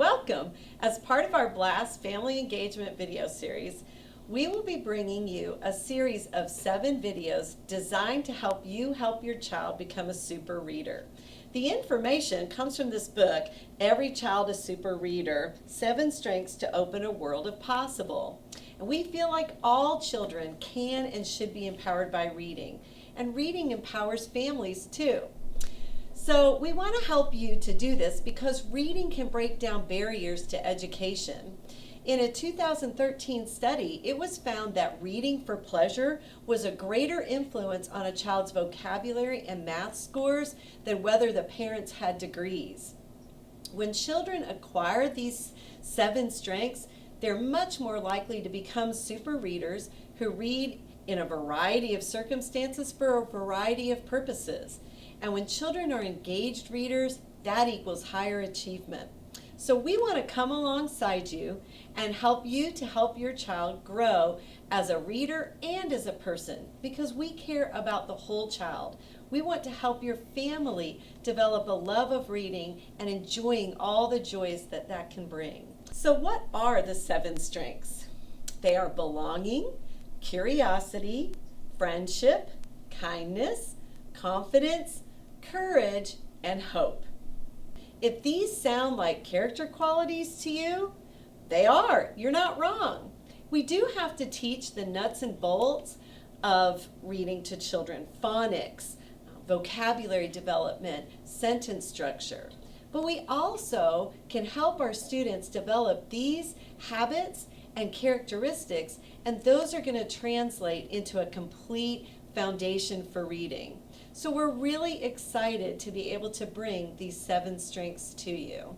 Welcome! As part of our BLAST Family Engagement video series, we will be bringing you a series of 7 videos designed to help you help your child become a super reader. The information comes from this book, Every Child a Super Reader, 7 Strengths to Open a World of Possible. And we feel like all children can and should be empowered by reading. And reading empowers families too. So we want to help you to do this because reading can break down barriers to education. In a 2013 study, it was found that reading for pleasure was a greater influence on a child's vocabulary and math scores than whether the parents had degrees. When children acquire these 7 strengths, they're much more likely to become super readers who read in a variety of circumstances for a variety of purposes. And when children are engaged readers, that equals higher achievement. So we want to come alongside you and help you to help your child grow as a reader and as a person because we care about the whole child. We want to help your family develop a love of reading and enjoying all the joys that that can bring. So what are the 7 strengths? They are belonging, curiosity, friendship, kindness, confidence, courage, and hope. If these sound like character qualities to you, they are. You're not wrong. We do have to teach the nuts and bolts of reading to children, phonics, vocabulary development, sentence structure. But we also can help our students develop these habits and characteristics, and those are going to translate into a complete foundation for reading. So we're really excited to be able to bring these 7 strengths to you.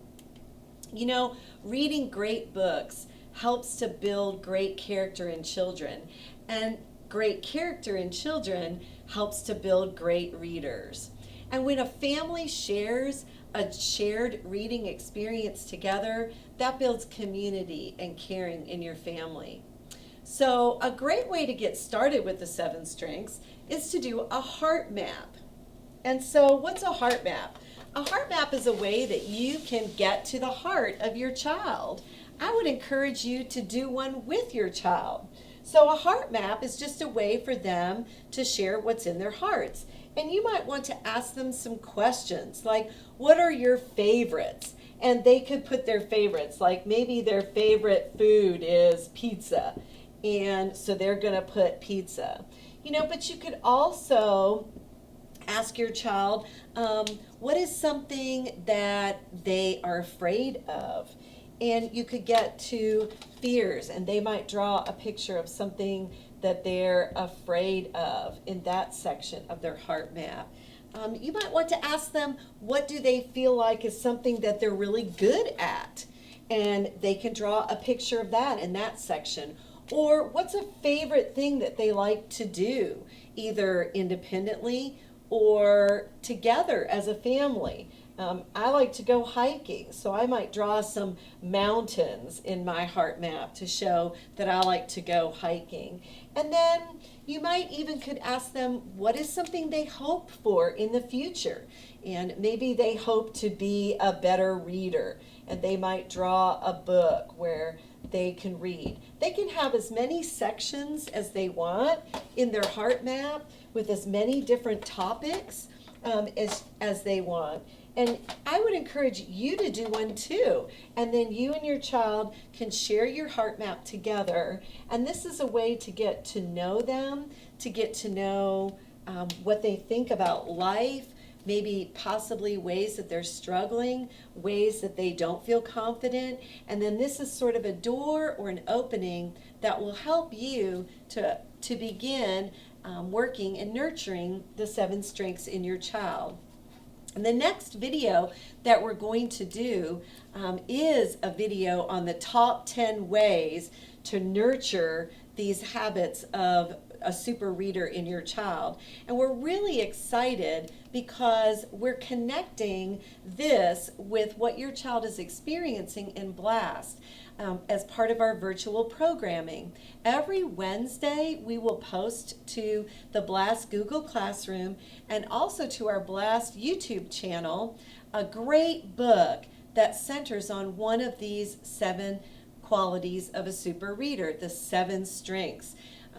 You know, reading great books helps to build great character in children, and great character in children helps to build great readers. And when a family shares a shared reading experience together, that builds community and caring in your family. So a great way to get started with the 7 strengths is to do a heart map. And so what's a heart map? A heart map is a way that you can get to the heart of your child. I would encourage you to do one with your child. So a heart map is just a way for them to share what's in their hearts. And you might want to ask them some questions like, what are your favorites? And they could put their favorites, like maybe their favorite food is pizza. And so they're going to put pizza. You know, but you could also ask your child, what is something that they are afraid of? And you could get to fears, and they might draw a picture of something that they're afraid of in that section of their heart map. You might want to ask them, what do they feel like is something that they're really good at? And they can draw a picture of that in that section. Or what's a favorite thing that they like to do, either independently or together as a family. I like to go hiking, so I might draw some mountains in my heart map to show that I like to go hiking. And then you might even could ask them, what is something they hope for in the future? And maybe they hope to be a better reader, and they might draw a book where they can read. They can have as many sections as they want in their heart map with as many different topics as they want. And I would encourage you to do one too. And then you and your child can share your heart map together. And this is a way to get to know them, to get to know what they think about life, maybe possibly ways that they're struggling, ways that they don't feel confident. And then this is sort of a door or an opening that will help you to begin working and nurturing the 7 strengths in your child. And the next video that we're going to do is a video on the top 10 ways to nurture these habits of a super reader in your child. And we're really excited because we're connecting this with what your child is experiencing in BLAST as part of our virtual programming. Every Wednesday we will post to the BLAST Google Classroom and also to our BLAST YouTube channel a great book that centers on one of these 7 qualities of a super reader, the 7 strengths.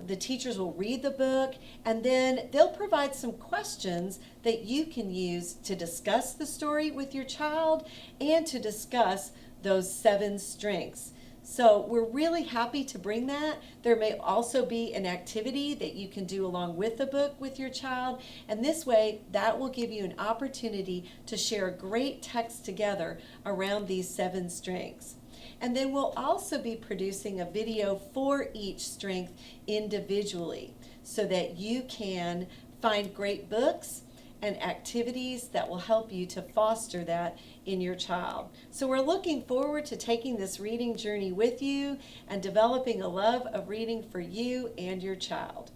The teachers will read the book, and then they'll provide some questions that you can use to discuss the story with your child and to discuss those 7 strengths. So we're really happy to bring that. There may also be an activity that you can do along with the book with your child, and this way that will give you an opportunity to share a great text together around these 7 strengths. And then we'll also be producing a video for each strength individually so that you can find great books and activities that will help you to foster that in your child. So we're looking forward to taking this reading journey with you and developing a love of reading for you and your child.